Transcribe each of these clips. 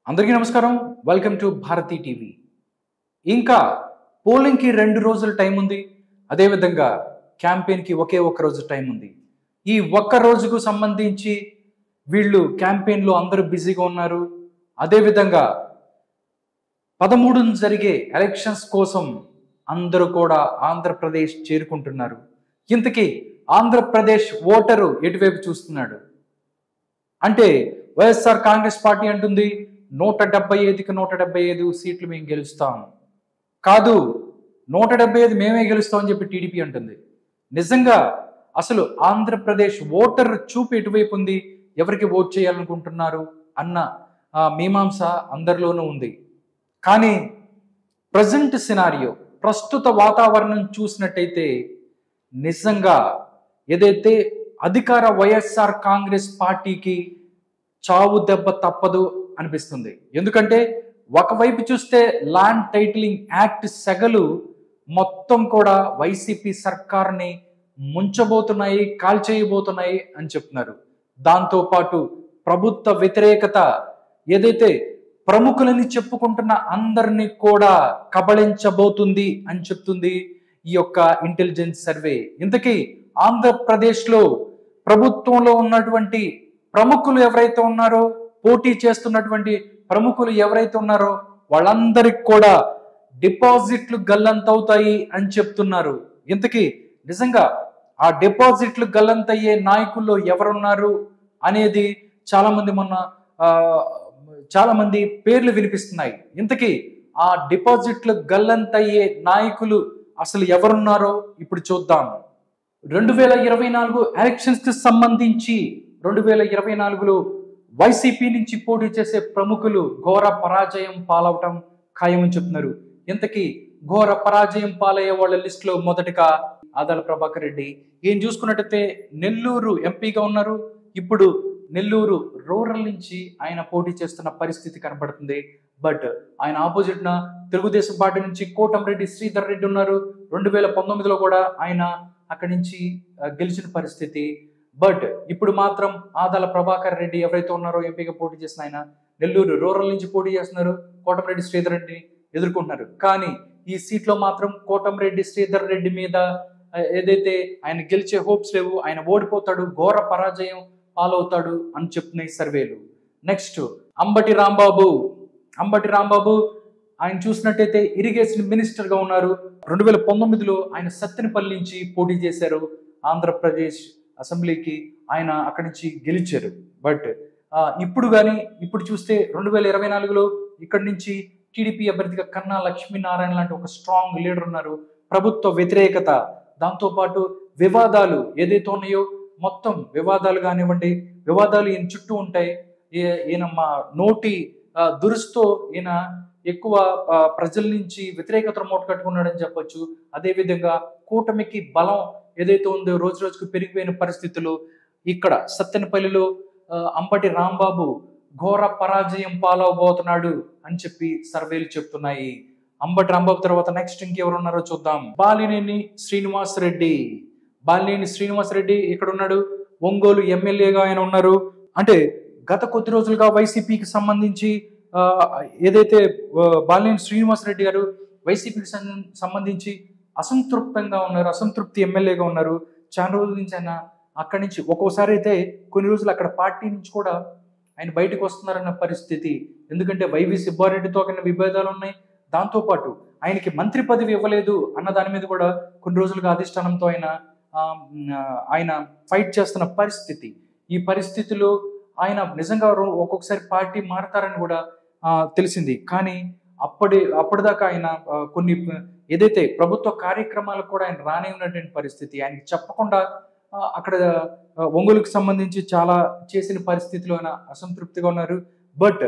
అందరికీ నమస్కారం. Welcome to Bharati TV. ఇంకా పోలింగ్‌కి 2 రోజులు టైం ఉంది. అదేవిధంగా క్యాంపెయిన్‌కి ఒకే ఒక్క రోజు టైం ఉంది. ఈ ఒక్క రోజుకు సంబంధించి వీళ్ళు క్యాంపెయిన్‌లో అందరూ బిజీగా ఉన్నారు. అదేవిధంగా 13న జరిగే ఎలక్షన్స్ కోసం అందరూ కూడా ఆంధ్రప్రదేశ్ చేరుకుంటున్నారు. ఇంతకీ ఆంధ్రప్రదేశ్ ఓటరు ఎటువైపు చూస్తున్నాడు? అంటే వైఎస్ఆర్ కాంగ్రెస్ పార్టీ అంటుంది 175కి 175 సీట్లు మేము గెలుస్తాం. కాదు, 175 మేమే గెలుస్తాం అని చెప్పి టీడీపీ అంటుంది. నిజంగా అసలు ఆంధ్రప్రదేశ్ ఓటర్ చూపు ఎటువైపు ఉంది, ఎవరికి ఓట్ చేయాలనుకుంటున్నారు అన్న మీమాంస అందరిలోనూ ఉంది. కానీ ప్రజెంట్ సినారియో, ప్రస్తుత వాతావరణం చూసినట్టయితే నిజంగా ఏదైతే అధికార వైఎస్ఆర్ కాంగ్రెస్ పార్టీకి చావు దెబ్బ తప్పదు అనిపిస్తుంది. ఎందుకంటే ఒకవైపు చూస్తే ల్యాండ్ టైటిలింగ్ యాక్ట్ సెగలు మొత్తం కూడా వైసీపీ సర్కార్ని ముంచబోతున్నాయి, కాల్చేయబోతున్నాయి అని చెప్తున్నారు. దాంతోపాటు ప్రభుత్వ వ్యతిరేకత ఏదైతే ప్రముఖులని చెప్పుకుంటున్న అందరినీ కూడా కబళించబోతుంది అని చెప్తుంది ఈ యొక్క ఇంటెలిజెన్స్ సర్వే. ఇంతకీ ఆంధ్రప్రదేశ్లో ప్రభుత్వంలో ఉన్నటువంటి ప్రముఖులు ఎవరైతే ఉన్నారో, పోటీ చేస్తున్నటువంటి ప్రముఖులు ఎవరైతే ఉన్నారో వాళ్ళందరికి కూడా డిపాజిట్లు గల్లంతవుతాయి అని చెప్తున్నారు. ఇంతకీ నిజంగా ఆ డిపాజిట్లు గల్లంతయ్యే నాయకుల్లో ఎవరున్నారు అనేది చాలా మంది పేర్లు వినిపిస్తున్నాయి. ఇంతకీ ఆ డిపాజిట్లు గల్లంతయ్యే నాయకులు అసలు ఎవరున్నారో ఇప్పుడు చూద్దాం. 2024 ఎలక్షన్స్ కి సంబంధించి 2024లో వైసీపీ నుంచి పోటీ చేసే ప్రముఖులు ఘోర పరాజయం పాలవటం ఖాయమని చెప్తున్నారు. ఇంతకీ ఘోర పరాజయం పాలయ్యే వాళ్ళ లిస్టులో మొదటగా ఆదాల ప్రభాకర్ రెడ్డి. ఈయన చూసుకున్నట్టయితే నెల్లూరు ఎంపీగా ఉన్నారు. ఇప్పుడు నెల్లూరు రూరల్ నుంచి ఆయన పోటీ చేస్తున్న పరిస్థితి కనబడుతుంది. బట్ ఆయన ఆపోజిట్ న తెలుగుదేశం పార్టీ నుంచి కోటంరెడ్డి శ్రీధర్ రెడ్డి ఉన్నారు. 2019లో కూడా ఆయన అక్కడి నుంచి గెలిచిన పరిస్థితి. బట్ ఇప్పుడు మాత్రం ఆదాల ప్రభాకర్ రెడ్డి ఎవరైతే ఉన్నారో ఎంపీగా పోటీ చేసిన ఆయన నెల్లూరు రూరల్ నుంచి పోటీ చేస్తున్నారు. కోటంరెడ్డి శ్రీధర్ రెడ్డిని ఎదుర్కొంటున్నారు. కానీ ఈ సీట్లో మాత్రం కోటంరెడ్డి శ్రీధర్ రెడ్డి మీద ఏదైతే ఆయన గెలిచే హోప్స్ లేవు, ఆయన ఓడిపోతాడు, ఘోర పరాజయం పాలవుతాడు అని చెప్తున్నాయి సర్వేలు. నెక్స్ట్ అంబటి రాంబాబు ఆయన చూసినట్టయితే ఇరిగేషన్ మినిస్టర్ గా ఉన్నారు. 2019లో ఆయన సత్తెనపల్లి నుంచి పోటీ చేశారు. ఆంధ్రప్రదేశ్ అసెంబ్లీకి ఆయన అక్కడి నుంచి గెలిచారు. బట్ ఇప్పుడు చూస్తే 2024లో ఇక్కడి నుంచి టీడీపీ అభ్యర్థిగా కన్నా లక్ష్మీనారాయణ లాంటి ఒక స్ట్రాంగ్ లీడర్ ఉన్నారు. ప్రభుత్వ వ్యతిరేకత, దాంతోపాటు వివాదాలు ఏదైతే ఉన్నాయో మొత్తం వివాదాలు కానివ్వండి, వివాదాలు ఈయన చుట్టూ ఉంటాయి. ఈయన మా నోటి దురుస్తో ఈయన ఎక్కువ ప్రజల నుంచి వ్యతిరేకత మూట కట్టుకున్నాడని చెప్పొచ్చు. అదేవిధంగా కూటమికి బలం ఏదైతే ఉందో రోజు రోజుకు పెరిగిపోయిన పరిస్థితుల్లో ఇక్కడ సత్తెనపల్లిలో అంబటి రాంబాబు ఘోర పరాజయం పాలవబోతున్నాడు అని చెప్పి సర్వేలు చెప్తున్నాయి. అంబటి రాంబాబు తర్వాత నెక్స్ట్ ఇంకెవరు ఉన్నారో చూద్దాం. బాలినేని శ్రీనివాసరెడ్డి ఇక్కడ ఉన్నాడు. ఒంగోలు ఎమ్మెల్యేగా ఆయన ఉన్నారు. అంటే గత కొద్ది రోజులుగా వైసీపీకి సంబంధించి ఏదైతే బాలినేని శ్రీనివాసరెడ్డి గారు వైసీపీకి సంబంధించి అసంతృప్తి ఎమ్మెల్యేగా ఉన్నారు. చాలా రోజుల నుంచి ఆయన అక్కడి నుంచి ఒక్కోసారి అయితే కొన్ని రోజులు అక్కడ పార్టీ నుంచి కూడా ఆయన బయటకు వస్తున్నారన్న పరిస్థితి. ఎందుకంటే వైవి సుబ్బారెడ్డితో అక్కడ విభేదాలు ఉన్నాయి. దాంతోపాటు ఆయనకి మంత్రి పదవి ఇవ్వలేదు అన్న దాని మీద కూడా కొన్ని రోజులుగా అధిష్టానంతో ఆయన ఫైట్ చేస్తున్న పరిస్థితి. ఈ పరిస్థితిలో ఆయన నిజంగా ఒక్కొక్కసారి పార్టీ మారతారని కూడా తెలిసింది. కానీ అప్పటిదాకా ఆయన కొన్ని ఏదైతే ప్రభుత్వ కార్యక్రమాలకు కూడా ఆయన రానే ఉన్నటువంటి పరిస్థితి. ఆయనకి చెప్పకుండా అక్కడ ఒంగోలుకు సంబంధించి చాలా చేసిన పరిస్థితిలో ఆయన అసంతృప్తిగా ఉన్నారు. బట్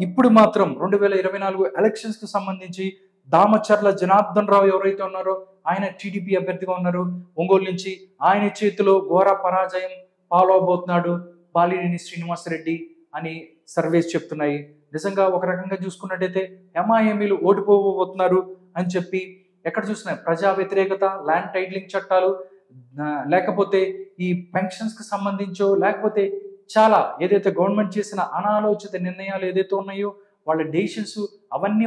ఇప్పుడు మాత్రం 2024 ఎలక్షన్స్ కి సంబంధించి దామచర్ల జనార్దన్ రావు ఎవరైతే ఉన్నారో ఆయన టీడీపీ అభ్యర్థిగా ఉన్నారు. ఒంగోలు నుంచి ఆయన చేతిలో ఘోర పరాజయం పాలవబోతున్నాడు బాలినేని శ్రీనివాసరెడ్డి అని సర్వేస్ చెప్తున్నాయి. నిజంగా ఒక రకంగా చూసుకున్నట్టయితే ఎంఐఎంఈలు ఓడిపోబోతున్నారు అని చెప్పి ఎక్కడ చూసినా ప్రజా వ్యతిరేకత, ల్యాండ్ టైటిలింగ్ చట్టాలు, లేకపోతే ఈ పెన్షన్స్ కి సంబంధించో, లేకపోతే చాలా ఏదైతే గవర్నమెంట్ చేసిన అనాలోచిత నిర్ణయాలు ఏదైతే ఉన్నాయో వాళ్ళ డెసిషన్స్ అవన్నీ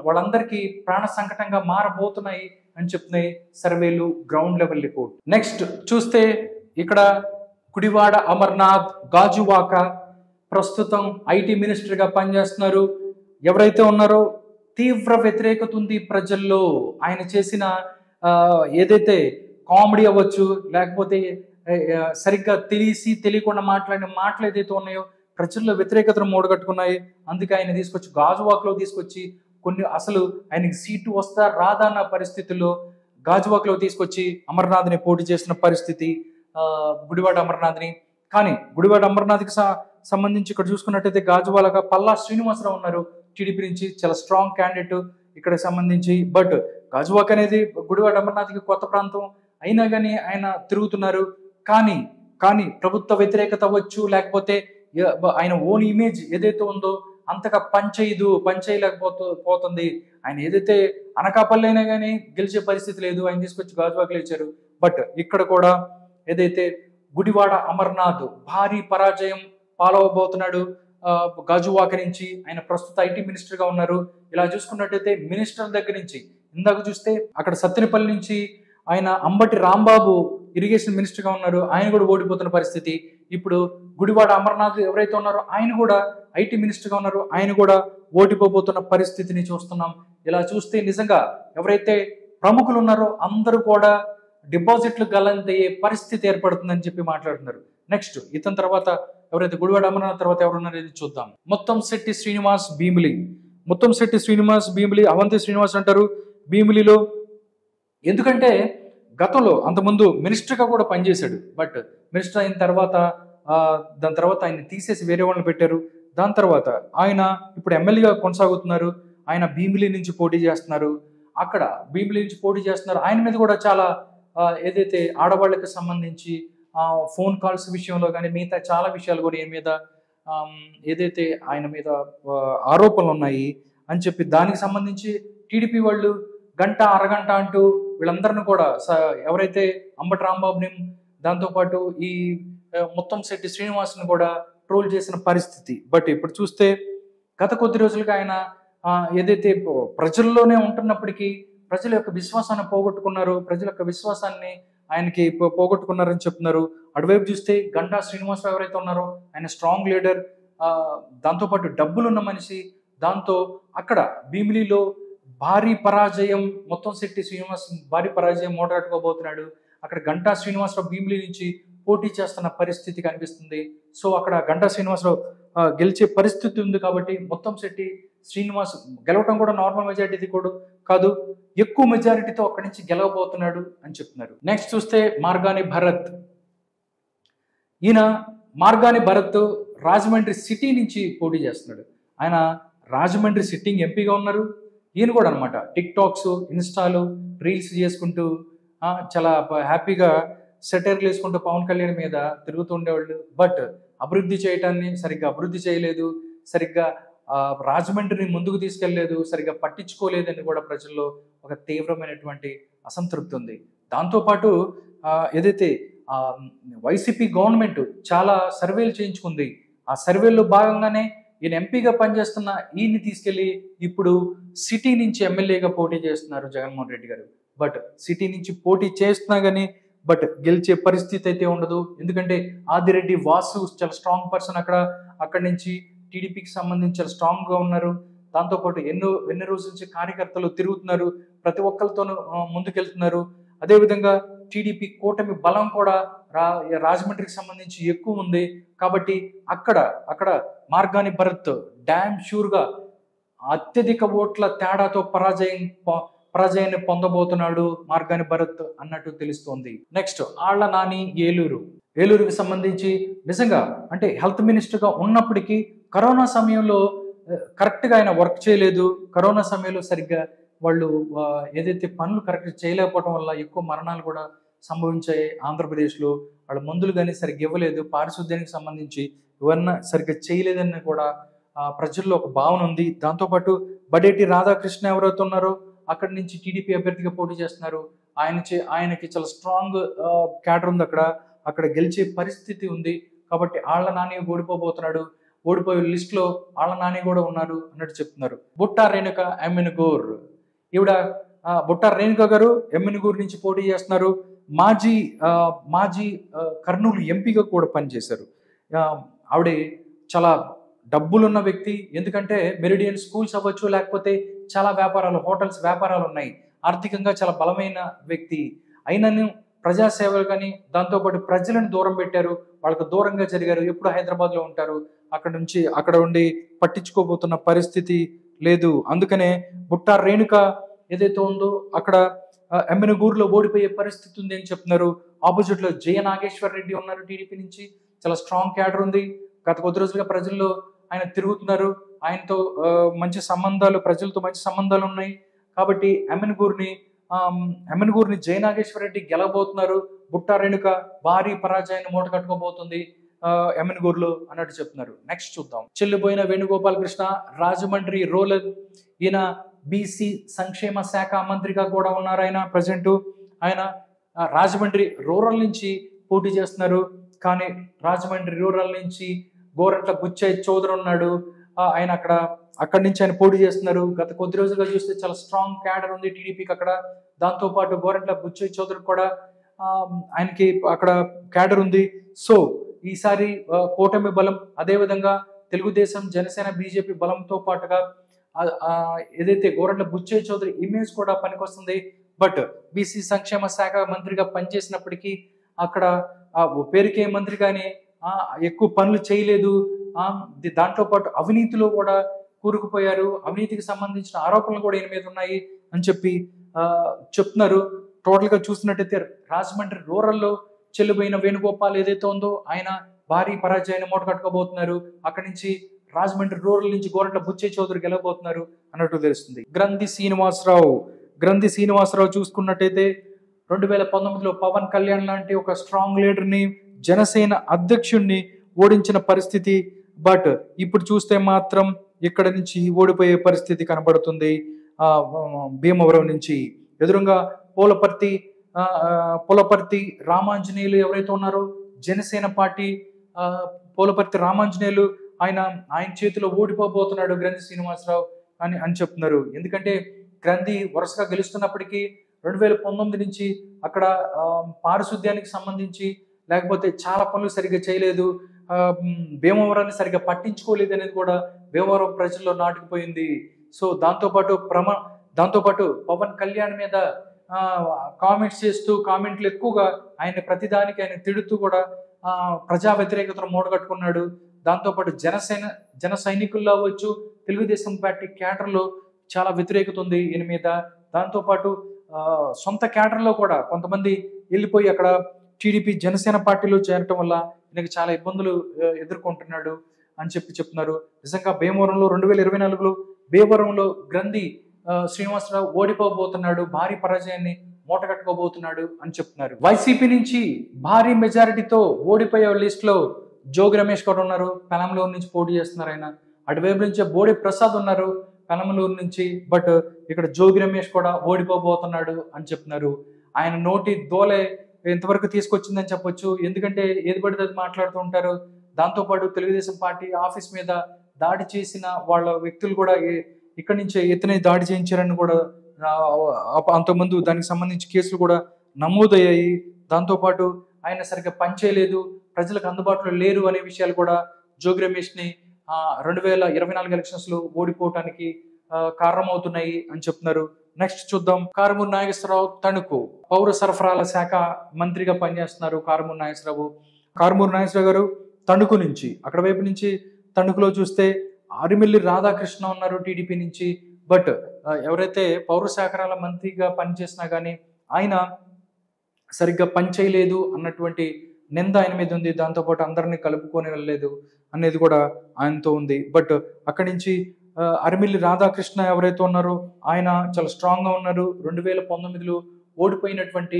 వాళ్ళందరికీ ప్రాణ సంకటంగా మారబోతున్నాయి అని చెప్తున్నాయి సర్వేలు, గ్రౌండ్ లెవెల్ రిపోర్ట్. నెక్స్ట్ చూస్తే ఇక్కడ గుడివాడ అమర్నాథ్ గాజువాక ప్రస్తుతం ఐటీ మినిస్టర్గా పనిచేస్తున్నారు. ఎవరైతే ఉన్నారో తీవ్ర వ్యతిరేకత ఉంది ప్రజల్లో. ఆయన చేసిన ఏదైతే కామెడీ అవ్వచ్చు, లేకపోతే సరిగ్గా తెలియకుండా మాట్లాడిన మాటలు ఏదైతే ఉన్నాయో ప్రజల్లో వ్యతిరేకతను మూడగట్టుకున్నాయి. అందుకే ఆయన తీసుకొచ్చి గాజువాకలో తీసుకొచ్చి అసలు ఆయనకి సీటు వస్తా రాదా అన్న పరిస్థితుల్లో గాజువాకలో తీసుకొచ్చి అమర్నాథ్ని పోటీ చేసిన పరిస్థితి గుడివాడ అమర్నాథ్ని. కానీ గుడివాడ అమర్నాథ్కి సంబంధించి ఇక్కడ చూసుకున్నట్టయితే గాజువాకగా పల్లా శ్రీనివాసరావు ఉన్నారు టీడీపీ నుంచి, చాలా స్ట్రాంగ్ క్యాండిడేట్ ఇక్కడ సంబంధించి. బట్ గాజువాక అనేది గుడివాడ అమర్నాథ్కి కొత్త ప్రాంతం అయినా కానీ ఆయన తిరుగుతున్నారు. కానీ ప్రభుత్వ వ్యతిరేకత అవ్వచ్చు, లేకపోతే ఆయన ఓన్ ఇమేజ్ ఏదైతే ఉందో అంతగా పనిచేయలేకపోతుంది. ఆయన ఏదైతే అనకాపల్లి అయినా కానీ గెలిచే పరిస్థితి లేదు, ఆయన తీసుకొచ్చి గాజువాకలో ఇచ్చారు. బట్ ఇక్కడ కూడా ఏదైతే గుడివాడ అమర్నాథ్ భారీ పరాజయం పాలవబోతున్నాడు గాజువాక నుంచి. ఆయన ప్రస్తుత ఐటీ మినిస్టర్గా ఉన్నారు. ఇలా చూసుకున్నట్టయితే మినిస్టర్ దగ్గర నుంచి ఇందాక చూస్తే అక్కడ సత్తెనపల్లి నుంచి ఆయన అంబటి రాంబాబు ఇరిగేషన్ మినిస్టర్గా ఉన్నారు, ఆయన కూడా ఓడిపోతున్న పరిస్థితి. ఇప్పుడు గుడివాడ అమర్నాథ్ ఎవరైతే ఉన్నారో ఆయన కూడా ఐటీ మినిస్టర్గా ఉన్నారు, ఆయన కూడా ఓడిపోబోతున్న పరిస్థితిని చూస్తున్నాం. ఇలా చూస్తే నిజంగా ఎవరైతే ప్రముఖులు ఉన్నారో అందరూ కూడా డిపాజిట్లు గల్లంతయ్యే పరిస్థితి ఏర్పడుతుందని చెప్పి మాట్లాడుతున్నారు. నెక్స్ట్ ఇతని తర్వాత ఎవరైతే గుడివాడ అమర్నాథ్ తర్వాత ఎవరున్నారో ఇది చూద్దాం. ముత్తంశెట్టి శ్రీనివాస్ భీమిలి. ముత్తంశెట్టి శ్రీనివాస్ భీమిలి, అవంతి శ్రీనివాస్ అంటారు భీమిలిలో. ఎందుకంటే గతంలో అంతకుముందు మినిస్టర్గా కూడా పనిచేశాడు. బట్ మినిస్టర్ అయిన తర్వాత దాని తర్వాత ఆయన తీసేసి వేరే వాళ్ళని పెట్టారు. దాని తర్వాత ఆయన ఇప్పుడు ఎమ్మెల్యేగా కొనసాగుతున్నారు. ఆయన భీమిలి నుంచి పోటీ చేస్తున్నారు. ఆయన మీద కూడా చాలా ఏదైతే ఆడవాళ్ళకి సంబంధించి ఫోన్ కాల్స్ విషయంలో కానీ మిగతా చాలా విషయాలు కూడా ఏదైతే ఆయన మీద ఆరోపణలు ఉన్నాయి అని చెప్పి దానికి సంబంధించి టీడీపీ వాళ్ళు గంట అరగంట అంటూ వీళ్ళందరిని కూడా ఎవరైతే అంబటి రాంబాబుని దాంతోపాటు ఈ ముత్తంశెట్టి శ్రీనివాస్ని కూడా ట్రోల్ చేసిన పరిస్థితి. బట్ ఇప్పుడు చూస్తే గత కొద్ది రోజులుగా ఆయన ఏదైతే ప్రజల్లోనే ఉంటున్నప్పటికీ ప్రజల యొక్క విశ్వాసాన్ని పోగొట్టుకున్నారు, ప్రజల యొక్క విశ్వాసాన్ని ఆయనకి పోగొట్టుకున్నారని చెప్తున్నారు. అటువైపు చూస్తే గంటా శ్రీనివాసరావు ఎవరైతే ఉన్నారో ఆయన స్ట్రాంగ్ లీడర్, దాంతోపాటు డబ్బులున్న మనిషి. దాంతో అక్కడ భీమిలిలో భారీ పరాజయం, ముత్తంశెట్టి శ్రీనివాస్ భారీ పరాజయం మూటగట్టుకోబోతున్నాడు. అక్కడ గంటా శ్రీనివాసరావు భీమిలి నుంచి పోటీ చేస్తున్న పరిస్థితి కనిపిస్తుంది. సో అక్కడ గంటా శ్రీనివాసరావు గెలిచే పరిస్థితి ఉంది. కాబట్టి ముత్తంశెట్టి శ్రీనివాస్ గెలవటం కూడా నార్మల్ మెజారిటీ కూడా కాదు, ఎక్కువ మెజారిటీతో అక్కడి నుంచి గెలవబోతున్నాడు అని చెప్తున్నారు. నెక్స్ట్ చూస్తే మార్గాని భరత్. ఈయన మార్గాని భరత్ రాజమండ్రి సిటీ నుంచి పోటీ చేస్తున్నాడు. ఆయన రాజమండ్రి సిట్టింగ్ ఎంపీగా ఉన్నారు. ఈయన కూడా అనమాట టిక్ టాక్స్, ఇన్స్టాలు, రీల్స్ చేసుకుంటూ చాలా హ్యాపీగా సెటైర్లు వేసుకుంటూ పవన్ కళ్యాణ్ మీద తిరుగుతూ ఉండేవాళ్ళు. బట్ సరిగ్గా అభివృద్ధి చేయలేదు, సరిగ్గా రాజమండ్రిని ముందుకు తీసుకెళ్లేదు, సరిగ్గా పట్టించుకోలేదని కూడా ప్రజల్లో ఒక తీవ్రమైనటువంటి అసంతృప్తి ఉంది. దాంతోపాటు ఏదైతే వైసీపీ గవర్నమెంట్ చాలా సర్వేలు చేయించుకుంది, ఆ సర్వేల్లో భాగంగానే ఈయన ఎంపీగా పనిచేస్తున్న ఈయన్ని తీసుకెళ్లి ఇప్పుడు సిటీ నుంచి ఎమ్మెల్యేగా పోటీ చేస్తున్నారు జగన్మోహన్ రెడ్డి గారు. బట్ సిటీ నుంచి పోటీ చేస్తున్నా కానీ బట్ గెలిచే పరిస్థితి అయితే ఉండదు. ఎందుకంటే ఆదిరెడ్డి వాసు చాలా స్ట్రాంగ్ పర్సన్, అక్కడి నుంచి టీడీపీకి సంబంధించి చాలా స్ట్రాంగ్గా ఉన్నారు. దాంతోపాటు ఎన్నో రోజుల నుంచి కార్యకర్తలు తిరుగుతున్నారు, ప్రతి ఒక్కరితోనూ ముందుకెళ్తున్నారు. అదేవిధంగా టీడీపీ కూటమి బలం కూడా రాజమండ్రికి సంబంధించి ఎక్కువ ఉంది. కాబట్టి అక్కడ మార్గాని భరత్ డ్యామ్ షూర్గా అత్యధిక ఓట్ల తేడాతో పరాజయాన్ని పొందబోతున్నాడు మార్గాని భరత్ అన్నట్టు తెలుస్తోంది. నెక్స్ట్ ఆళ్ల నాని ఏలూరుకి సంబంధించి నిజంగా అంటే హెల్త్ మినిస్టర్గా ఉన్నప్పటికీ కరోనా సమయంలో కరెక్ట్గా ఆయన వర్క్ చేయలేదు. కరోనా సమయంలో సరిగ్గా వాళ్ళు ఏదైతే పనులు కరెక్ట్ చేయలేకపోవడం వల్ల ఎక్కువ మరణాలు కూడా సంభవించాయి ఆంధ్రప్రదేశ్లో. వాళ్ళ మందులు కానీ సరిగ్గా ఇవ్వలేదు, పారిశుద్ధ్యానికి సంబంధించి ఇవన్నీ సరిగ్గా చేయలేదని కూడా ప్రజల్లో ఒక భావన ఉంది. దాంతోపాటు బడేటి రాధాకృష్ణ ఎవరైతే ఉన్నారో అక్కడి నుంచి టీడీపీ అభ్యర్థిగా పోటీ చేస్తున్నారు. ఆయనకి చాలా స్ట్రాంగ్ క్యాడర్ ఉంది అక్కడ. అక్కడ గెలిచే పరిస్థితి ఉంది. కాబట్టి ఆళ్ల నాని ఓడిపోబోతున్నాడు, ఓడిపోయే లిస్టులో ఆళ్ల నాని కూడా ఉన్నారు అన్నట్టు చెప్తున్నారు. బుట్టా రేణుక ఎమ్మినుగూర్, ఈవిడ బుట్టా రేణుక గారు ఎమ్మినుగూరు నుంచి పోటీ చేస్తున్నారు. మాజీ మాజీ కర్నూలు ఎంపీగా కూడా పనిచేశారు. ఆవిడ చాలా డబ్బులున్న వ్యక్తి. ఎందుకంటే మెరిడియన్ స్కూల్స్ అవ్వచ్చు, లేకపోతే చాలా వ్యాపారాలు, హోటల్స్ వ్యాపారాలు ఉన్నాయి. ఆర్థికంగా చాలా బలమైన వ్యక్తి. అయినను ప్రజాసేవలు కానీ, దాంతోపాటు ప్రజలను దూరం పెట్టారు, వాళ్ళకు దూరంగా జరిగారు. ఎప్పుడు హైదరాబాద్లో ఉంటారు, అక్కడ ఉండి పట్టించుకోబోతున్న పరిస్థితి లేదు. అందుకనే బుట్టా రేణుక ఏదైతే ఉందో అక్కడ ఎమ్మినుగూరులో ఓడిపోయే పరిస్థితి ఉంది అని చెప్తున్నారు. ఆపోజిట్ లో జయ నాగేశ్వర్ రెడ్డి ఉన్నారు టీడీపీ నుంచి. చాలా స్ట్రాంగ్ క్యాడర్ ఉంది. గత కొద్ది రోజులుగా ప్రజల్లో ఆయన తిరుగుతున్నారు. ఆయనతో మంచి సంబంధాలు, ప్రజలతో మంచి సంబంధాలు ఉన్నాయి. కాబట్టి ఎమ్మినుగూరుని జయ నాగేశ్వర్ రెడ్డి గెలవబోతున్నారు. బుట్టా రేణుక భారీ పరాజయాన్ని మూట కట్టుకోబోతుంది ఎమ్మినుగూరులో అన్నట్టు చెప్తున్నారు. నెక్స్ట్ చూద్దాం. చెల్లిపోయిన వేణుగోపాల్ కృష్ణ రాజమండ్రి రూరల్, ఈయన బీసీ సంక్షేమ శాఖ మంత్రిగా కూడా ఉన్నారు. ఆయన ప్రజెంట్ ఆయన రాజమండ్రి రూరల్ నుంచి పోటీ చేస్తున్నారు. కానీ రాజమండ్రి రూరల్ నుంచి గోరంట్ల బుచ్చయ్య చౌదరి ఉన్నాడు. ఆయన అక్కడి నుంచి ఆయన పోటీ చేస్తున్నారు. గత కొద్ది రోజులుగా చూస్తే చాలా స్ట్రాంగ్ క్యాడర్ ఉంది టీడీపీకి అక్కడ. దాంతోపాటు గోరంట్ల బుచ్చయ్య చౌదరి కూడా ఆయనకి అక్కడ క్యాడర్ ఉంది. సో ఈసారి కూటమి బలం, అదేవిధంగా తెలుగుదేశం, జనసేన, బీజేపీ బలంతో పాటుగా ఏదైతే గోరంట్ల బుచ్చయ్య చౌదరి ఇమేజ్ కూడా పనికొస్తుంది. బట్ బీసీ సంక్షేమ శాఖ మంత్రిగా పనిచేసినప్పటికీ అక్కడ పేరుకే మంత్రి కానీ ఎక్కువ పనులు చేయలేదు. దాంట్లో పాటు అవినీతిలో కూడా కూరుకుపోయారు. అవినీతికి సంబంధించిన ఆరోపణలు కూడా ఈయన మీద ఉన్నాయి అని చెప్తున్నారు. టోటల్ గా చూసినట్టయితే రాజమండ్రి రూరల్లో చెల్లిపోయిన వేణుగోపాల్ ఏదైతే ఉందో ఆయన భారీ పరాజయాన్ని మూట కట్టుకోబోతున్నారు. అక్కడి నుంచి రాజమండ్రి రూరల్ నుంచి గోరంట్ల బుచ్చయ్య చౌదరి గెలవబోతున్నారు అన్నట్టు తెలుస్తుంది. గ్రంథి శ్రీనివాసరావు చూసుకున్నట్టయితే 2019లో పవన్ కళ్యాణ్ లాంటి ఒక స్ట్రాంగ్ లీడర్ని, జనసేన అధ్యక్షుడిని ఓడించిన పరిస్థితి. బట్ ఇప్పుడు చూస్తే మాత్రం ఇక్కడ నుంచి ఓడిపోయే పరిస్థితి కనబడుతుంది. భీమవరం నుంచి ఎదురుగా పోలపర్తి రామాంజనేయులు ఎవరైతే ఉన్నారో జనసేన పార్టీ, పోలపర్తి రామాంజనేయులు ఆయన చేతిలో ఓడిపోబోతున్నాడు గ్రంథి శ్రీనివాసరావు అని చెప్తున్నారు. ఎందుకంటే గ్రంథి వరుసగా గెలుస్తున్నప్పటికీ 2019 నుంచి అక్కడ పారిశుద్ధ్యానికి సంబంధించి లేకపోతే చాలా పనులు సరిగ్గా చేయలేదు, భీమవరాన్ని సరిగ్గా పట్టించుకోలేదు అనేది కూడా భీమవరం ప్రజల్లో నాటుకుపోయింది. సో దాంతోపాటు పవన్ కళ్యాణ్ మీద కామెంట్స్ చేస్తూ, కామెంట్లు ఎక్కువగా ఆయన ప్రతిదానికి ఆయన తిడుతూ కూడా ప్రజా వ్యతిరేకతను మూటగట్టుకున్నాడు. దాంతోపాటు జన సైనికుల్లో అవ్వచ్చు, తెలుగుదేశం పార్టీ క్యాడర్లో చాలా వ్యతిరేకత ఉంది ఈయన మీద. దాంతోపాటు సొంత క్యాడర్లో కూడా కొంతమంది వెళ్ళిపోయి అక్కడ టీడీపీ, జనసేన పార్టీలో చేరటం వల్ల ఈయనకి చాలా ఇబ్బందులు ఎదుర్కొంటున్నాడు అని చెప్తున్నారు. నిజంగా భీమవరంలో 2024లో భీమవరంలో గ్రంథి శ్రీనివాసరావు ఓడిపోబోతున్నాడు, భారీ పరాజయాన్ని మూటగట్టుకోబోతున్నాడు అని చెప్తున్నారు. వైసీపీ నుంచి భారీ మెజారిటీతో ఓడిపోయే లిస్ట్ లో జోగి రమేష్ కూడా ఉన్నారు, పెనంలూరు నుంచి పోటీ చేస్తున్నారు ఆయన. అటువైపు నుంచి బోడి ప్రసాద్ ఉన్నారు పెనంలూరు నుంచి. బట్ ఇక్కడ జోగి రమేష్ కూడా ఓడిపోబోతున్నాడు అని చెప్తున్నారు. ఆయన నోటి దోలే ఎంతవరకు తీసుకొచ్చిందని చెప్పొచ్చు. ఎందుకంటే ఏది పడితే అది మాట్లాడుతూ ఉంటారు. దాంతోపాటు తెలుగుదేశం పార్టీ ఆఫీస్ మీద దాడి చేసిన వాళ్ళ వ్యక్తులు కూడా ఇక్కడి నుంచే ఇతనే దాడి చేయించారని కూడా అంతకుముందు దానికి సంబంధించి కేసులు కూడా నమోదయ్యాయి. దాంతోపాటు ఆయన సరిగ్గా పనిచేయలేదు, ప్రజలకు అందుబాటులో లేరు అనే విషయాలు కూడా జోగి రమేష్ని 2024 ఎలక్షన్స్ లో ఓడిపోవటానికి కారణమవుతున్నాయి అని చెప్తున్నారు. నెక్స్ట్ చూద్దాం. కారుమూరి నాగేశ్వరరావు తణుకు పౌర సరఫరాల శాఖ మంత్రిగా పనిచేస్తున్నారు. కారుమూరి నాగేశ్వరరావు గారు తణుకు నుంచి, అక్కడ వైపు నుంచి తణుకులో చూస్తే అరిమిల్లి రాధాకృష్ణ ఉన్నారు టీడీపీ నుంచి. బట్ ఎవరైతే పౌర సరఫరాల మంత్రిగా పనిచేసినా కానీ ఆయన సరిగ్గా పనిచేయలేదు అన్నటువంటి నింద ఆయన మీద ఉంది. దాంతోపాటు అందరినీ కలుపుకొని వెళ్ళలేదు అనేది కూడా ఆయనతో ఉంది. బట్ అక్కడి నుంచి అరిమిల్లి రాధాకృష్ణ ఎవరైతే ఉన్నారో ఆయన చాలా స్ట్రాంగ్ గా ఉన్నారు. 2019లో ఓడిపోయినటువంటి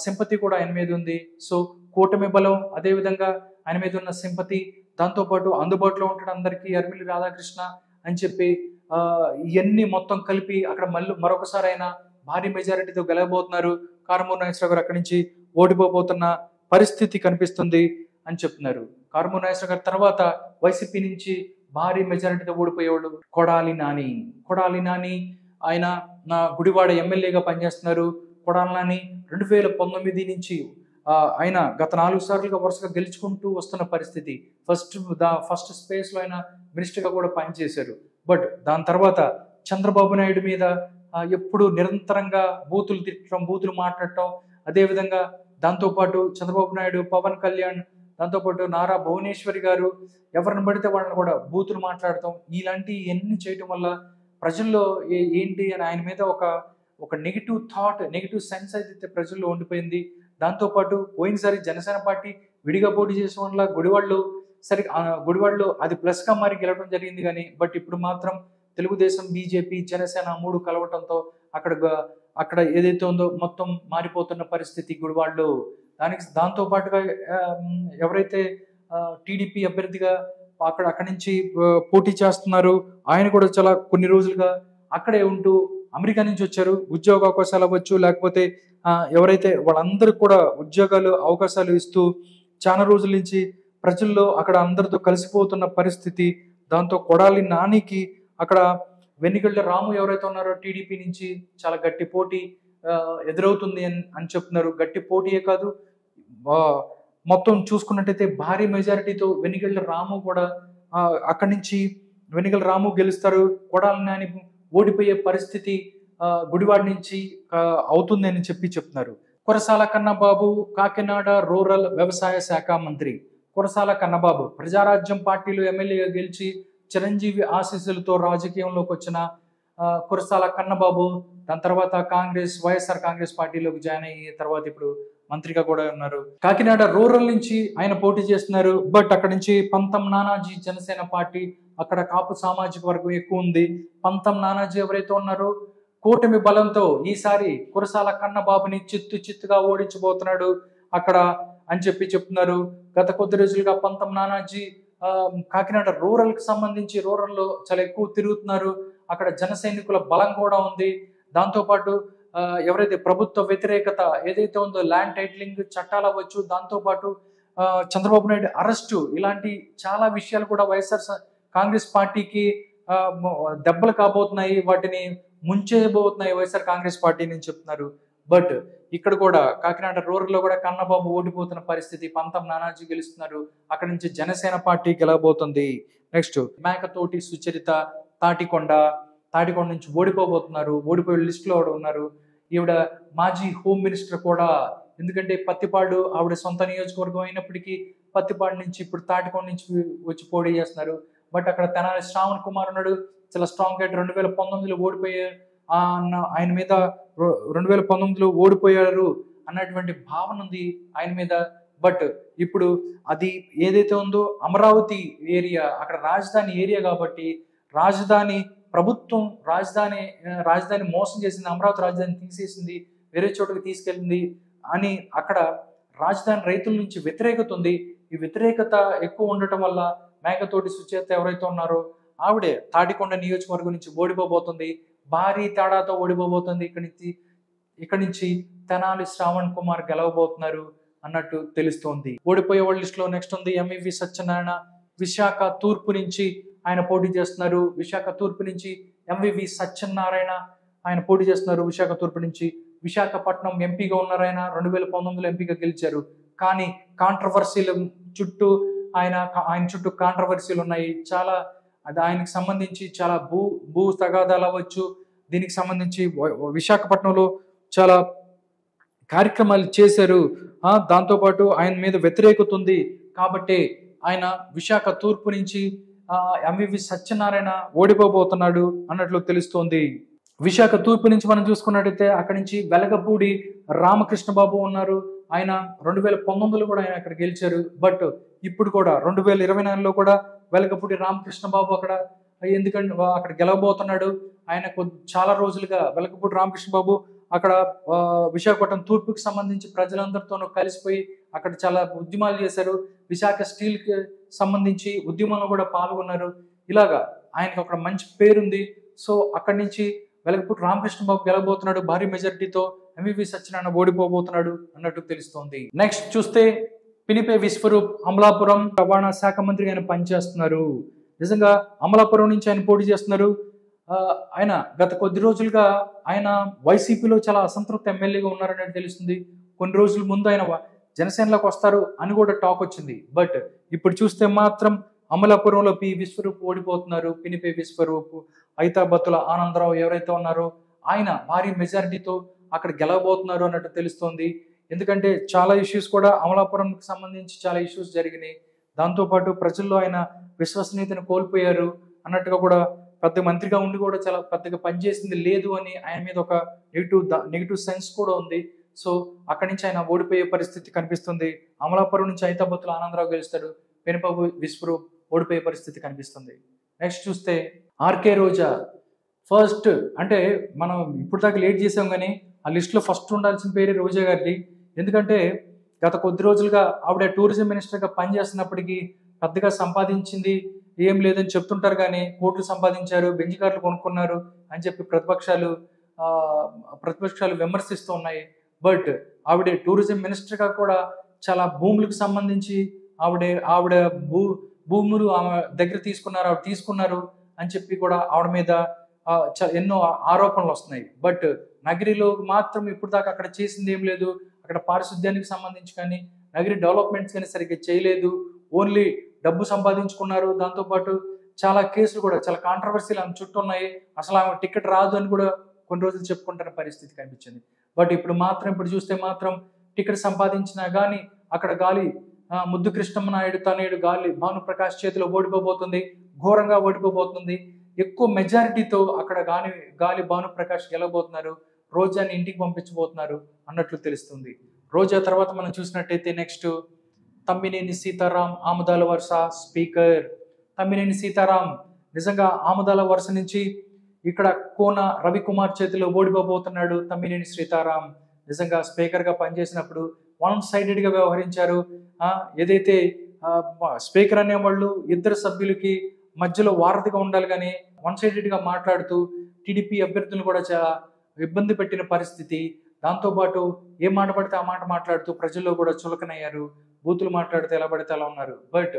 సింపతి కూడా ఆయన మీద ఉంది. సో కూటమి బలం, అదేవిధంగా ఆయన మీద ఉన్న సింపతి, దాంతోపాటు అందుబాటులో ఉంటాడు అందరికీ అరిమిల్లి రాధాకృష్ణ అని చెప్పి ఇవన్నీ మొత్తం కలిపి అక్కడ మరొకసారి ఆయన భారీ మెజారిటీతో గెలవబోతున్నారు. కారుమూరి నాగేశ్వరరావు గారు అక్కడి నుంచి ఓడిపోబోతున్న పరిస్థితి కనిపిస్తుంది అని చెప్తున్నారు. కారుమూరి నాగేశ్వరరావు గారి తర్వాత వైసీపీ నుంచి భారీ మెజారిటీతో ఓడిపోయేవాళ్ళు కొడాలి నాని ఆయన గుడివాడ ఎమ్మెల్యేగా పనిచేస్తున్నారు. కొడాలి నాని 2019 నుంచి ఆయన గత 4 సార్లుగా వరుసగా గెలుచుకుంటూ వస్తున్న పరిస్థితి. ఫస్ట్ స్పేస్ లో ఆయన మినిస్టర్ గా కూడా పనిచేశారు. బట్ దాని తర్వాత చంద్రబాబు నాయుడు మీద ఎప్పుడు నిరంతరంగా బూతులు తిట్టడం, బూతులు మాట్లాడటం, అదేవిధంగా దాంతోపాటు చంద్రబాబు నాయుడు, పవన్ కళ్యాణ్, దాంతోపాటు నారా భువనేశ్వరి గారు ఎవరిని పడితే వాళ్ళని కూడా బూతులు మాట్లాడటం, ఇలాంటి ఎన్ని చేయటం వల్ల ప్రజల్లో ఏంటి అని ఆయన మీద ఒక నెగిటివ్ థాట్, నెగిటివ్ సెన్స్ అయితే ప్రజల్లో ఉండిపోయింది. దాంతోపాటు పోయినసారి జనసేన పార్టీ విడిగా పోటీ చేసిన వల్ల గుడివాడలో అది ప్లస్ గా మారి గెలవడం జరిగింది. కానీ బట్ ఇప్పుడు మాత్రం తెలుగుదేశం, బీజేపీ, జనసేన 3 కలవటంతో అక్కడ ఏదైతే ఉందో మొత్తం మారిపోతున్న పరిస్థితి గుడివాడలో. దాంతో పాటుగా ఎవరైతే టీడీపీ అభ్యర్థిగా అక్కడి నుంచి పోటీ చేస్తున్నారు, ఆయన కూడా చాలా కొన్ని రోజులుగా అక్కడే ఉంటూ అమెరికా నుంచి వచ్చారు. ఉద్యోగ అవకాశాలు అవ్వచ్చు, లేకపోతే ఎవరైతే వాళ్ళందరికీ కూడా ఉద్యోగాలు అవకాశాలు ఇస్తూ చాలా రోజుల నుంచి ప్రజల్లో అక్కడ అందరితో కలిసిపోతున్న పరిస్థితి. దాంతో కొడాలి నానికి అక్కడ వెన్నిగళ్ల రాము ఎవరైతే ఉన్నారో టీడీపీ నుంచి చాలా గట్టి పోటీ ఎదురవుతుంది అని చెప్తున్నారు. గట్టి పోటీయే కాదు, మొత్తం చూసుకున్నట్టయితే భారీ మెజారిటీతో వెన్నిగళ్ల రాము కూడా అక్కడి నుంచి వెన్నిగళ్ల రాము గెలుస్తారు. కొడాలి నాని ఓడిపోయే పరిస్థితి గుడివాడ నుంచి అవుతుంది అని చెప్తున్నారు. కురసాల కన్నబాబు కాకినాడ రూరల్ వ్యవసాయ శాఖ మంత్రి. కురసాల కన్నబాబు ప్రజారాజ్యం పార్టీలో ఎమ్మెల్యేగా గెలిచి చిరంజీవి ఆశీస్సులతో రాజకీయంలోకి వచ్చిన కురసాల కన్నబాబు దాని తర్వాత వైఎస్ఆర్ కాంగ్రెస్ పార్టీలోకి జాయిన్ అయ్యి తర్వాత ఇప్పుడు మంత్రిగా కూడా ఉన్నారు. కాకినాడ రూరల్ నుంచి ఆయన పోటీ చేస్తున్నారు. బట్ అక్కడ నుంచి పంతం నానాజీ జనసేన పార్టీ, అక్కడ కాపు సామాజిక వర్గం ఎక్కువ ఉంది. పంతం నానాజీ ఎవరైతే ఉన్నారో కూటమి బలంతో ఈసారి కురసాల కన్నబాబుని చిత్తుగా ఓడించబోతున్నాడు అక్కడ అని చెప్తున్నారు. గత కొద్ది రోజులుగా పంతం నానాజీ కాకినాడ రూరల్ కి సంబంధించి రూరల్లో చాలా ఎక్కువ తిరుగుతున్నారు. అక్కడ జన సైనికుల బలం కూడా ఉంది. దాంతోపాటు ఎవరైతే ప్రభుత్వ వ్యతిరేకత ఏదైతే ఉందో, ల్యాండ్ టైటిలింగ్ చట్టాలు అవ్వచ్చు, దాంతోపాటు చంద్రబాబు నాయుడు అరెస్టు, ఇలాంటి చాలా విషయాలు కూడా వైఎస్ఆర్ కాంగ్రెస్ పార్టీకి దెబ్బలు కాబోతున్నాయి, వాటిని ముంచేయబోతున్నాయి వైఎస్ఆర్ కాంగ్రెస్ పార్టీ అని చెప్తున్నారు. బట్ ఇక్కడ కూడా కాకినాడ రూరల్ లో కూడా కన్నబాబు ఓడిపోతున్న పరిస్థితి. పంతం నానాజీ గెలుస్తున్నారు. అక్కడ నుంచి జనసేన పార్టీ గెలవబోతుంది. నెక్స్ట్ మేకతోటి సుచరిత తాటికొండ నుంచి ఓడిపోబోతున్నారు. ఓడిపోయే లిస్ట్ లో ఉన్నారు. ఈవిడ మాజీ హోమ్ మినిస్టర్ కూడా. ఎందుకంటే పత్తిపాడు ఆవిడ సొంత నియోజకవర్గం అయినప్పటికీ పత్తిపాడు నుంచి ఇప్పుడు తాటికొండ నుంచి వచ్చి పోటీ చేస్తున్నారు. బట్ అక్కడ తెనాలి శ్రావణ్ కుమార్ ఉన్నాడు, చాలా స్ట్రాంగ్ గా 2019లో ఓడిపోయారు. ఆయన మీద 2019లో ఓడిపోయారు అన్నటువంటి భావన ఉంది ఆయన మీద. బట్ ఇప్పుడు అది ఏదైతే ఉందో అమరావతి ఏరియా, అక్కడ రాజధాని ఏరియా కాబట్టి రాజధాని ప్రభుత్వం రాజధాని మోసం చేసింది, అమరావతి రాజధాని తీసేసింది, వేరే చోటుకి తీసుకెళ్ళింది అని అక్కడ రాజధాని రైతుల నుంచి వ్యతిరేకత ఉంది. ఈ వ్యతిరేకత ఎక్కువ ఉండటం వల్ల మేకతోటి సుచేత ఎవరైతే ఉన్నారో ఆవిడే తాటికొండ నియోజకవర్గం నుంచి ఓడిపోబోతుంది. భారీ తేడాతో ఓడిపోబోతుంది. ఇక్కడి నుంచి తెనాలి శ్రావణ్ కుమార్ గెలవబోతున్నారు అన్నట్టు తెలుస్తోంది. ఓడిపోయే వాళ్ళ లిస్ట్ లో నెక్స్ట్ ఉంది ఎంవివి సత్యనారాయణ. విశాఖ తూర్పు నుంచి ఆయన పోటీ చేస్తున్నారు. విశాఖ తూర్పు నుంచి ఎంవివి సత్యనారాయణ ఆయన పోటీ చేస్తున్నారు. విశాఖ తూర్పు నుంచి విశాఖపట్నం ఎంపీగా ఉన్నారు. ఆయన 2019లో ఎంపీగా గెలిచారు. కానీ కాంట్రవర్సీల చుట్టూ ఆయన చుట్టూ కాంట్రవర్సీలు ఉన్నాయి చాలా. అది ఆయనకు సంబంధించి చాలా భూ తగాదాలు అవ్వచ్చు. దీనికి సంబంధించి విశాఖపట్నంలో చాలా కార్యక్రమాలు చేశారు. దాంతోపాటు ఆయన మీద వ్యతిరేకత ఉంది కాబట్టి ఆయన విశాఖ తూర్పు నుంచి ఎంవివి సత్యనారాయణ ఓడిపోబోతున్నాడు అన్నట్లు తెలుస్తోంది. విశాఖ తూర్పు నుంచి మనం చూసుకున్నట్టయితే అక్కడి నుంచి వెలగపూడి రామకృష్ణ బాబు ఉన్నారు. ఆయన 2019లో కూడా ఆయన అక్కడ గెలిచారు. బట్ ఇప్పుడు కూడా 2024లో కూడా వెలగపూడి రామకృష్ణ బాబు ఎందుకంటే అక్కడ గెలవబోతున్నాడు. ఆయన చాలా రోజులుగా వెలగపూడి రామకృష్ణ బాబు అక్కడ విశాఖపట్నం తూర్పుకి సంబంధించి ప్రజలందరితోనూ కలిసిపోయి అక్కడ చాలా ఉద్యమాలు చేశారు. విశాఖ స్టీల్ కి సంబంధించి ఉద్యమంలో కూడా పాల్గొన్నారు. ఇలాగా ఆయనకు అక్కడ మంచి పేరుంది. సో అక్కడి నుంచి వెలగపూడి రామకృష్ణ బాబు గెలవబోతున్నాడు భారీ మెజారిటీతో. ఎంవివి సత్యనారాయణ ఓడిపోబోతున్నాడు అన్నట్టు తెలుస్తోంది. నెక్స్ట్ చూస్తే పినిపే విశ్వరూప్ అమలాపురం రవాణా శాఖ మంత్రిగా ఆయన పనిచేస్తున్నారు. నిజంగా అమలాపురం నుంచి ఆయన పోటీ చేస్తున్నారు. ఆయన గత కొద్ది రోజులుగా ఆయన వైసీపీలో చాలా అసంతృప్తి ఎమ్మెల్యేగా ఉన్నారనేది తెలుస్తుంది. కొన్ని రోజుల ముందు ఆయన జనసేనలోకి వస్తారు అని కూడా టాక్ వచ్చింది. బట్ ఇప్పుడు చూస్తే మాత్రం అమలాపురంలో పి విశ్వరూప్ ఓడిపోతున్నారు. పినిపే విశ్వరూప్, ఐతాబత్తుల ఆనందరావు ఎవరైతే ఉన్నారో ఆయన భారీ మెజారిటీతో అక్కడ గెలవబోతున్నారు అన్నట్టు తెలుస్తోంది. ఎందుకంటే చాలా ఇష్యూస్ కూడా అమలాపురంకి సంబంధించి చాలా ఇష్యూస్ జరిగినాయి. దాంతోపాటు ప్రజల్లో ఆయన విశ్వసనీయతను కోల్పోయారు అన్నట్టుగా కూడా పెద్ద మంత్రిగా ఉండి కూడా చాలా పెద్దగా పనిచేసింది లేదు అని ఆయన మీద ఒక నెగిటివ్ సెన్స్ కూడా ఉంది. సో అక్కడి నుంచి ఆయన ఓడిపోయే పరిస్థితి కనిపిస్తుంది. అమలాపురం నుంచి ఐతాబత్తుల ఆనందరావు గెలుస్తాడు. పినిపే విశ్వరూప్ ఓడిపోయే పరిస్థితి కనిపిస్తుంది. నెక్స్ట్ చూస్తే ఆర్కే రోజా ఫస్ట్, అంటే మనం ఇప్పుడు దాకా లేట్ చేసాం కానీ ఆ లిస్ట్లో ఫస్ట్ ఉండాల్సిన పేరే రోజా గారిది. ఎందుకంటే గత కొద్ది రోజులుగా ఆవిడ టూరిజం మినిస్టర్గా పనిచేస్తున్నప్పటికీ పెద్దగా సంపాదించింది ఏం లేదని చెప్తుంటారు కానీ కోట్లు సంపాదించారు, బెంజ్ కార్లు కొనుక్కున్నారు అని చెప్పి ప్రతిపక్షాలు విమర్శిస్తూ ఉన్నాయి. బట్ ఆవిడ టూరిజం మినిస్టర్గా కూడా చాలా భూములకు సంబంధించి ఆవిడ భూములు ఆమె దగ్గర తీసుకున్నారు అని చెప్పి కూడా ఆవిడ మీద ఎన్నో ఆరోపణలు వస్తున్నాయి. బట్ నగరిలో మాత్రం ఇప్పుడు దాకా అక్కడ చేసింది ఏం లేదు. అక్కడ పారిశుద్ధ్యానికి సంబంధించి కానీ నగరి డెవలప్మెంట్స్ కానీ సరిగ్గా చేయలేదు. ఓన్లీ డబ్బు సంపాదించుకున్నారు. దాంతోపాటు చాలా కేసులు కూడా చాలా కాంట్రవర్సీలు ఆమె చుట్టూ ఉన్నాయి. అసలు ఆమె టికెట్ రాదు అని కూడా కొన్ని రోజులు చెప్పుకుంటున్న పరిస్థితి కనిపించింది. బట్ ఇప్పుడు చూస్తే మాత్రం టికెట్ సంపాదించినా కానీ అక్కడ గాలి ముద్దు కృష్ణమనాయుడు తనయుడు భానుప్రకాష్ చేతిలో ఓడిపోబోతుంది, ఘోరంగా ఓడిపోబోతుంది. ఎక్కువ మెజారిటీతో అక్కడ గాలి భానుప్రకాష్ గెలవబోతున్నారు. రోజాని ఇంటికి పంపించబోతున్నారు అన్నట్లు తెలుస్తుంది. రోజా తర్వాత మనం చూసినట్టయితే నెక్స్ట్ తమ్మినేని సీతారాం ఆమదాల వరుస స్పీకర్. తమ్మినేని సీతారాం నిజంగా ఆమదాల వరుస నుంచి ఇక్కడ కోన రవికుమార్ చేతిలో ఓడిపోబోతున్నాడు. తమ్మినేని సీతారాం నిజంగా స్పీకర్గా పనిచేసినప్పుడు వన్ సైడెడ్గా వ్యవహరించారు. ఏదైతే స్పీకర్ అనేవాళ్ళు ఇద్దరు సభ్యులకి మధ్యలో వారధిగా ఉండాలి కానీ వన్ సైడెడ్గా మాట్లాడుతూ టీడీపీ అభ్యర్థులను కూడా చాలా ఇబ్బంది పెట్టిన పరిస్థితి. దాంతోపాటు ఏ మాట పడితే ఆ మాట మాట్లాడుతూ ప్రజల్లో కూడా చులకనయ్యారు. బూతులు మాట్లాడితే ఎలా పడితే అలా ఉన్నారు. బట్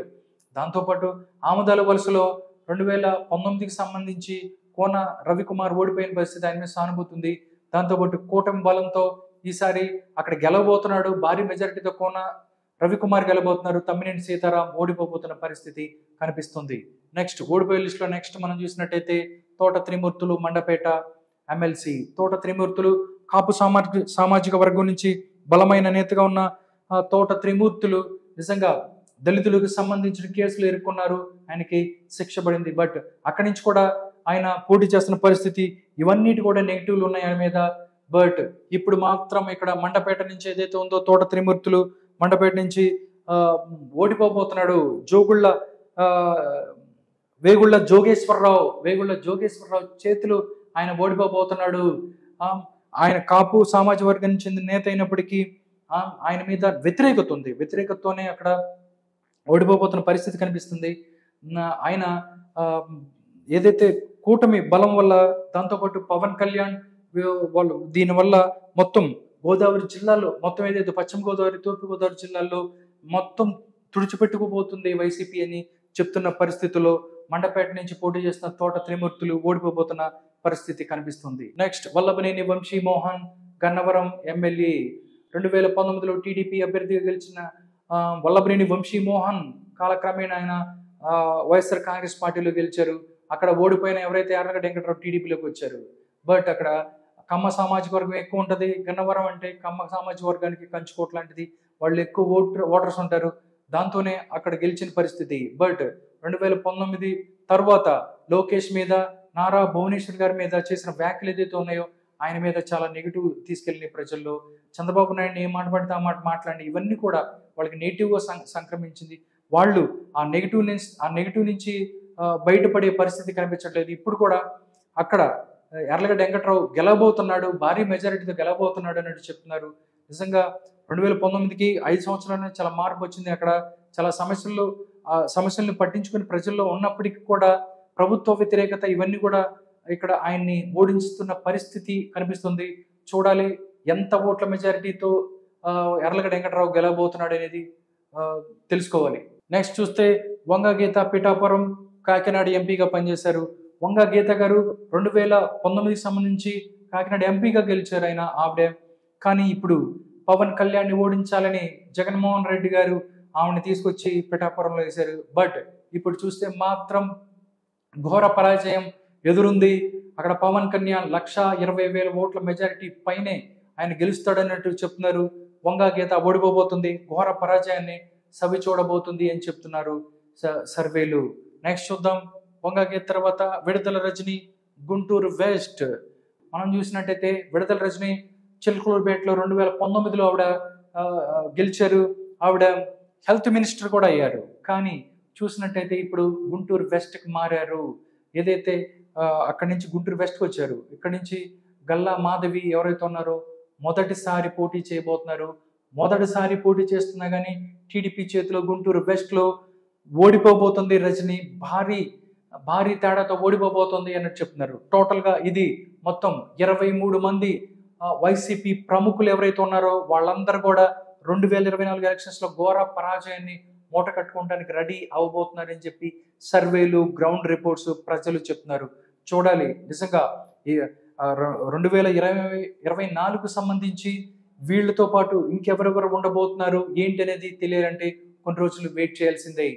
దాంతోపాటు ఆమదాల వలసలో 2019కి సంబంధించి కోన రవికుమార్ ఓడిపోయిన పరిస్థితి ఆయన మీద సానుభూతి ఉంది. దాంతోపాటు కూటమి బలంతో ఈసారి అక్కడ గెలవబోతున్నాడు. భారీ మెజారిటీతో కోన రవికుమార్ గెలవబోతున్నారు. తమ్మినేని సీతారాం ఓడిపోబోతున్న పరిస్థితి కనిపిస్తుంది. నెక్స్ట్ ఓడిపోయే లిస్టులో నెక్స్ట్ మనం చూసినట్టయితే తోట త్రిమూర్తులు మండపేట ఎమ్మెల్సీ. తోట త్రిమూర్తులు కాపు సామాజిక వర్గం నుంచి బలమైన నేతగా ఉన్న తోట త్రిమూర్తులు నిజంగా దళితులకు సంబంధించిన కేసులు ఎదుర్కొన్నారు. ఆయనకి శిక్ష పడింది. బట్ అక్కడి నుంచి కూడా ఆయన పోటీ చేస్తున్న పరిస్థితి ఇవన్నిటి కూడా నెగిటివ్లు ఉన్నాయి ఆయన మీద. బట్ ఇప్పుడు మాత్రం ఇక్కడ మండపేట నుంచి ఏదైతే ఉందో తోట త్రిమూర్తులు మండపేట నుంచి ఓడిపోబోతున్నాడు. వేగుళ్ళ జోగేశ్వరరావు చేతులు ఆయన ఓడిపోబోతున్నాడు. ఆయన కాపు సామాజిక వర్గానికి చెందిన నేత అయినప్పటికీ ఆయన మీద వ్యతిరేకతతోనే అక్కడ ఓడిపోబోతున్న పరిస్థితి కనిపిస్తుంది. ఆయన ఏదైతే కూటమి బలం వల్ల దాంతోపాటు పవన్ కళ్యాణ్ వాళ్ళు దీనివల్ల మొత్తం గోదావరి జిల్లాలో మొత్తం ఏదైతే పశ్చిమ గోదావరి తూర్పు గోదావరి జిల్లాల్లో మొత్తం తుడిచిపెట్టుకుపోతుంది వైసీపీ అని చెప్తున్న పరిస్థితుల్లో మండపేట నుంచి పోటీ చేస్తున్న తోట త్రిమూర్తులు ఓడిపోబోతున్న పరిస్థితి కనిపిస్తుంది. Next Vallabhaneni Vamsi Mohan Gannavaram MLA. 2019లో టీడీపీ అభ్యర్థిగా గెలిచిన వల్లభనేని వంశీమోహన్ కాలక్రమేణా ఆయన వైఎస్ఆర్ కాంగ్రెస్ పార్టీలో గెలిచారు. అక్కడ ఓడిపోయిన ఎవరైతే యార్లగడ్డ వెంకటరావు టీడీపీలోకి వచ్చారు. బట్ అక్కడ కమ్మ సామాజిక వర్గం ఎక్కువ ఉంటుంది. గన్నవరం అంటే కమ్మ సామాజిక వర్గానికి కంచుకోట లాంటిది. వాళ్ళు ఎక్కువ ఓటర్స్ ఉంటారు. దాంతోనే అక్కడ గెలిచిన పరిస్థితి. బట్ 2019 తర్వాత లోకేష్ మీద నారా భువనేశ్వర్ గారి మీద చేసిన వ్యాఖ్యలు ఏదైతే ఉన్నాయో ఆయన మీద చాలా నెగిటివ్ తీసుకెళ్ళిన ప్రజల్లో. చంద్రబాబు నాయుడిని ఏ మాట పడితే ఆ మాట మాట్లాడి ఇవన్నీ కూడా వాళ్ళకి నెగిటివ్గా సంక్రమించింది. వాళ్ళు ఆ నెగిటివ్ నుంచి బయటపడే పరిస్థితి కనిపించట్లేదు. ఇప్పుడు కూడా అక్కడ యార్లగడ్డ వెంకటరావు గెలవబోతున్నాడు, భారీ మెజారిటీతో గెలవబోతున్నాడు అన్నట్టు చెప్తున్నారు. నిజంగా 2019కి 5 సంవత్సరాలు చాలా మార్పు వచ్చింది. అక్కడ చాలా సమస్యలను పట్టించుకుని ప్రజల్లో ఉన్నప్పటికీ కూడా ప్రభుత్వ వ్యతిరేకత ఇవన్నీ కూడా ఇక్కడ ఆయన్ని ఓడించుతున్న పరిస్థితి కనిపిస్తుంది. చూడాలి ఎంత ఓట్ల మెజారిటీతో ఎర్లగడ్డ వెంకటరావు గెలవబోతున్నాడు అనేది తెలుసుకోవాలి. నెక్స్ట్ చూస్తే వంగ గీత పిఠాపురం కాకినాడ ఎంపీగా పనిచేశారు. వంగ గీత గారు 2019కి సంబంధించి కాకినాడ ఎంపీగా గెలిచారు ఆవిడే. కానీ ఇప్పుడు పవన్ కళ్యాణ్ని ఓడించాలని జగన్మోహన్ రెడ్డి గారు ఆవిడని తీసుకొచ్చి పిఠాపురంలో వేశారు. బట్ ఇప్పుడు చూస్తే మాత్రం ఘోర పరాజయం ఎదురుంది. అక్కడ పవన్ కళ్యాణ్ 1,20,000 ఓట్ల మెజారిటీ పైనే ఆయన గెలుస్తాడన్నట్టు చెప్తున్నారు. వంగ గీత ఓడిపోబోతుంది, ఘోర పరాజయాన్ని సవి చూడబోతుంది అని చెప్తున్నారు సర్వేలు. నెక్స్ట్ చూద్దాం. వంగ గీత తర్వాత విడుదల రజని గుంటూరు వెస్ట్. మనం చూసినట్టయితే విడుదల రజని చిలకలూరుపేటలో 2019లో ఆవిడ గెలిచారు. ఆవిడ హెల్త్ మినిస్టర్ కూడా అయ్యారు. కానీ చూసినట్టయితే ఇప్పుడు గుంటూరు వెస్ట్కి మారారు. ఏదైతే అక్కడి నుంచి గుంటూరు వెస్ట్కి వచ్చారు. ఇక్కడి నుంచి గల్లా మాధవి ఎవరైతే ఉన్నారో మొదటిసారి పోటీ చేయబోతున్నారు. మొదటిసారి పోటీ చేస్తున్నా కానీ టీడీపీ చేతిలో గుంటూరు వెస్ట్లో ఓడిపోబోతుంది రజని. భారీ తేడాతో ఓడిపోబోతుంది అన్నట్టు చెప్తున్నారు. టోటల్గా ఇది మొత్తం 23 మంది వైసీపీ ప్రముఖులు ఎవరైతే ఉన్నారో వాళ్ళందరూ కూడా 2024 ఎలక్షన్స్లో ఘోర పరాజయాన్ని మూట కట్టుకోవడానికి రెడీ అవబోతున్నారని చెప్పి సర్వేలు, గ్రౌండ్ రిపోర్ట్స్ ప్రజలు చెప్తున్నారు. చూడాలి నిజంగా 2024కు సంబంధించి వీళ్ళతో పాటు ఇంకెవరెవరు ఉండబోతున్నారు ఏంటి అనేది తెలియాలంటే కొన్ని రోజులు వెయిట్ చేయాల్సిందే.